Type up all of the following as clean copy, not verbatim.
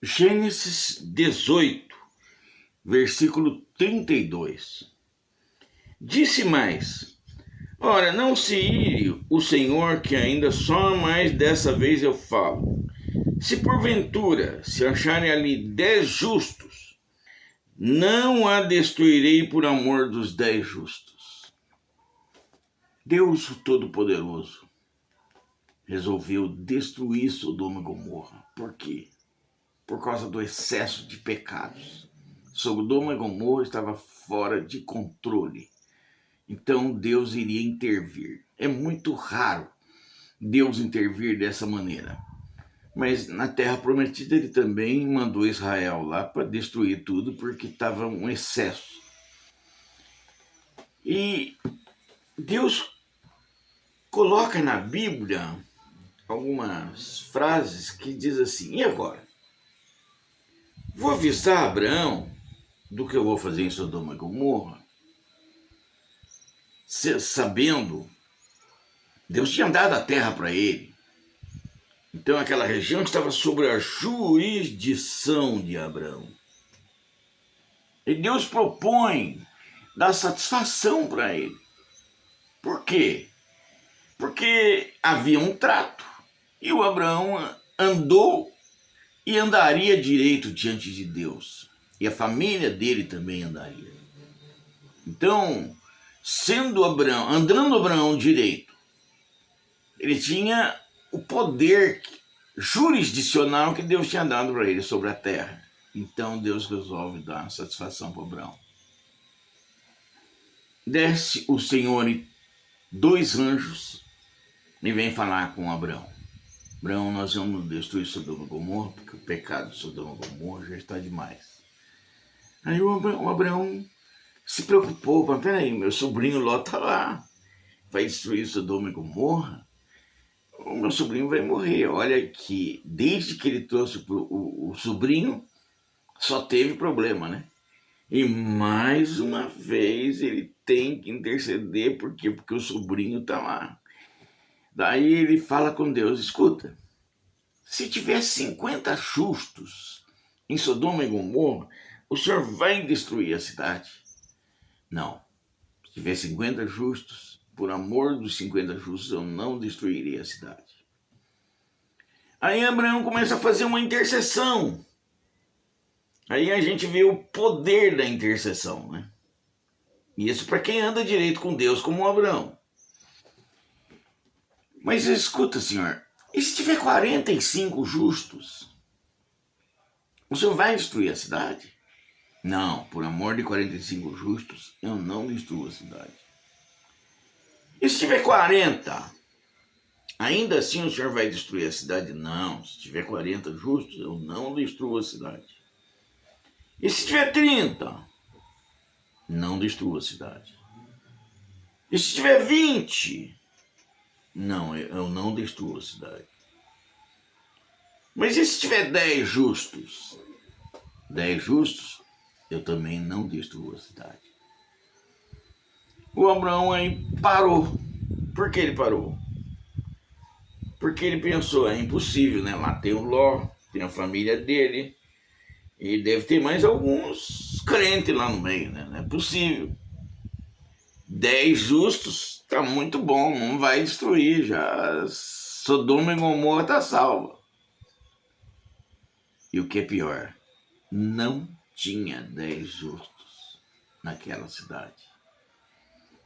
Gênesis 18, versículo 32. Disse mais: ora, não se ire o Senhor, que ainda só mais dessa vez eu falo. Se porventura se acharem ali 10 justos, não a destruirei por amor dos 10 justos. Deus o Todo-Poderoso resolveu destruir Sodoma e Gomorra. Por quê? Por causa do excesso de pecados. Sodoma e Gomorra estava fora de controle. Então Deus iria intervir. É muito raro Deus intervir dessa maneira. Mas na Terra Prometida ele também mandou Israel lá para destruir tudo porque estava um excesso. E Deus coloca na Bíblia algumas frases que diz assim: e agora? Vou avisar Abraão do que eu vou fazer em Sodoma e Gomorra? Sabendo, Deus tinha dado a terra para ele. Então aquela região estava sob a jurisdição de Abraão. E Deus propõe dar satisfação para ele. Por quê? Porque havia um trato. E o Abraão andou e andaria direito diante de Deus. E a família dele também andaria. Então, andando Abraão direito, ele tinha o poder jurisdicional que Deus tinha dado para ele sobre a terra. Então Deus resolve dar satisfação para Abraão. Desce o Senhor e 2 anjos e vem falar com Abraão. Abraão, nós vamos destruir Sodoma e Gomorra, porque o pecado de Sodoma e Gomorra já está demais. Aí o Abraão se preocupou: mas peraí, meu sobrinho Ló está lá, vai destruir Sodoma e Gomorra? O meu sobrinho vai morrer. Olha que desde que ele trouxe o sobrinho, só teve problema, né? E mais uma vez ele tem que interceder, por quê? Porque o sobrinho está lá. Daí ele fala com Deus: escuta, se tiver 50 justos em Sodoma e Gomorra, o Senhor vai destruir a cidade? Não. Se tiver 50 justos, por amor dos 50 justos, eu não destruirei a cidade. Aí Abraão começa a fazer uma intercessão. Aí a gente vê o poder da intercessão, né? Isso para quem anda direito com Deus, como Abraão. Mas escuta, Senhor, e se tiver 45 justos, o Senhor vai destruir a cidade? Não, por amor de 45 justos, eu não destruo a cidade. E se tiver 40, ainda assim o Senhor vai destruir a cidade? Não, se tiver 40 justos, eu não destruo a cidade. E se tiver 30, não destruo a cidade. E se tiver 20, não, eu não destruo a cidade. Mas e se tiver 10 justos? 10 justos, eu também não destruo a cidade. O Abraão aí parou. Por que ele parou? Porque ele pensou: é impossível, né? Lá tem o Ló, tem a família dele, e deve ter mais alguns crentes lá no meio, né? Não é possível. 10 justos tá muito bom, não vai destruir, já Sodoma e Gomorra tá salva. E o que é pior, não tinha 10 justos naquela cidade.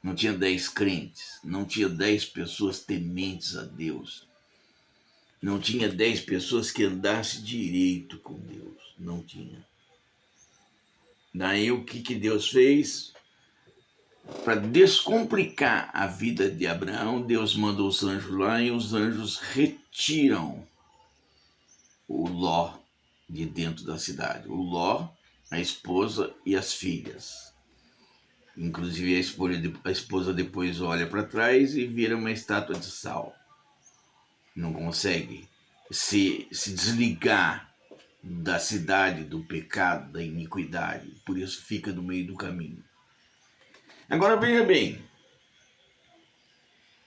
Não tinha 10 crentes, não tinha 10 pessoas tementes a Deus. Não tinha 10 pessoas que andassem direito com Deus. Não tinha. Daí o que Deus fez? Para descomplicar a vida de Abraão, Deus manda os anjos lá e os anjos retiram o Ló de dentro da cidade. O Ló, a esposa e as filhas. Inclusive a esposa depois olha para trás e vira uma estátua de sal. Não consegue se desligar da cidade, do pecado, da iniquidade. Por isso fica no meio do caminho. Agora veja bem,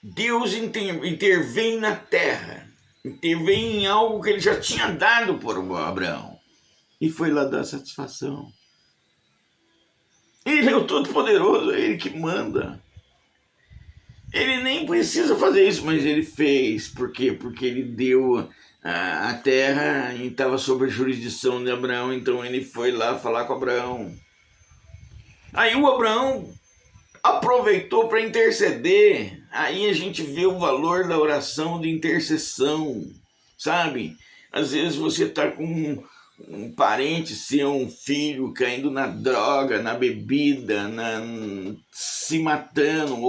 Deus intervém na terra, intervém em algo que ele já tinha dado para Abraão. e foi lá dar satisfação. Ele é o Todo-Poderoso, é Ele que manda. Ele nem precisa fazer isso, mas ele fez. Por quê? Porque ele deu a terra e estava sob a jurisdição de Abraão, então ele foi lá falar com Abraão. Aí o Abraão aproveitou para interceder. Aí a gente vê o valor da oração de intercessão, sabe? Às vezes você está com um parente seu, um filho caindo na droga, na bebida, se matando,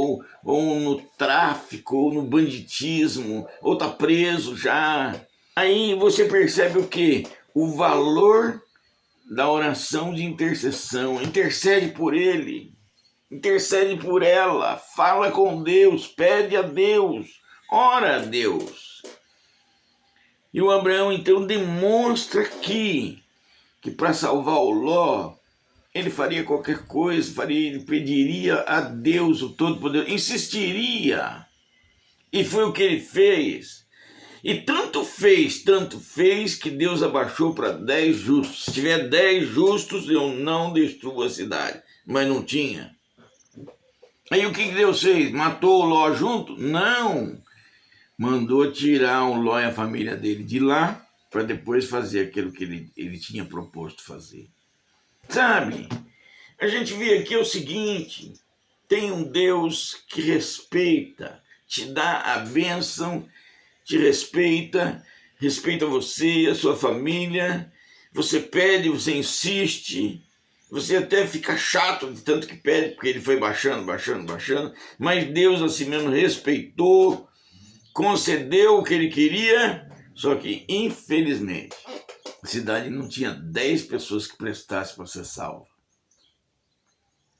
ou no tráfico, ou no banditismo, ou tá preso já. Aí você percebe o quê? O valor da oração de intercessão. Intercede por ele, intercede por ela, fala com Deus, pede a Deus, ora a Deus. E o Abraão então demonstra que para salvar o Ló, ele faria qualquer coisa, ele pediria a Deus o Todo-Poderoso, insistiria. E foi o que ele fez. E tanto fez que Deus abaixou para 10 justos. Se tiver 10 justos, eu não destruo a cidade. Mas não tinha. Aí o que Deus fez? Matou o Ló junto? Não. Mandou tirar o Ló e a família dele de lá para depois fazer aquilo que ele tinha proposto fazer. Sabe, a gente vê aqui o seguinte: tem um Deus que respeita, te dá a bênção, te respeita você, a sua família, você pede, você insiste, você até fica chato de tanto que pede, porque ele foi baixando, mas Deus assim mesmo respeitou, concedeu o que ele queria, só que, infelizmente, a cidade não tinha 10 pessoas que prestassem para ser salva.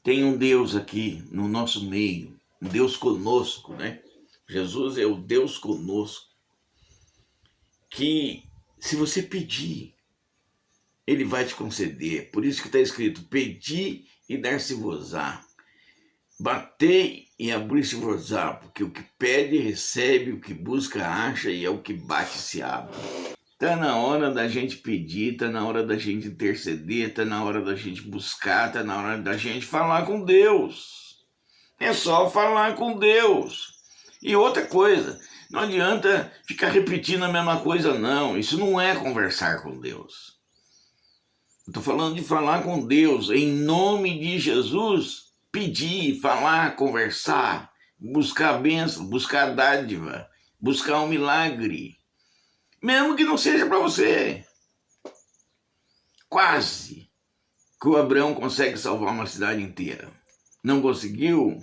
Tem um Deus aqui no nosso meio, um Deus conosco, né? Jesus é o Deus conosco, que se você pedir, ele vai te conceder. Por isso que está escrito: pedi e dar-se-vos-á. Batei e abrir-se-vos-á, porque o que pede recebe, o que busca acha, e é o que bate se abre. Está na hora da gente pedir, está na hora da gente interceder, está na hora da gente buscar, está na hora da gente falar com Deus. É só falar com Deus. E outra coisa, não adianta ficar repetindo a mesma coisa, não. Isso não é conversar com Deus. Estou falando de falar com Deus em nome de Jesus. Pedir, falar, conversar, buscar a bênção, buscar a dádiva, buscar um milagre, mesmo que não seja para você. Quase que o Abraão consegue salvar uma cidade inteira. Não conseguiu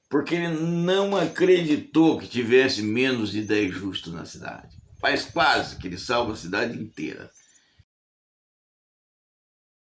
porque ele não acreditou que tivesse menos de 10 justos na cidade. Mas quase que ele salva a cidade inteira.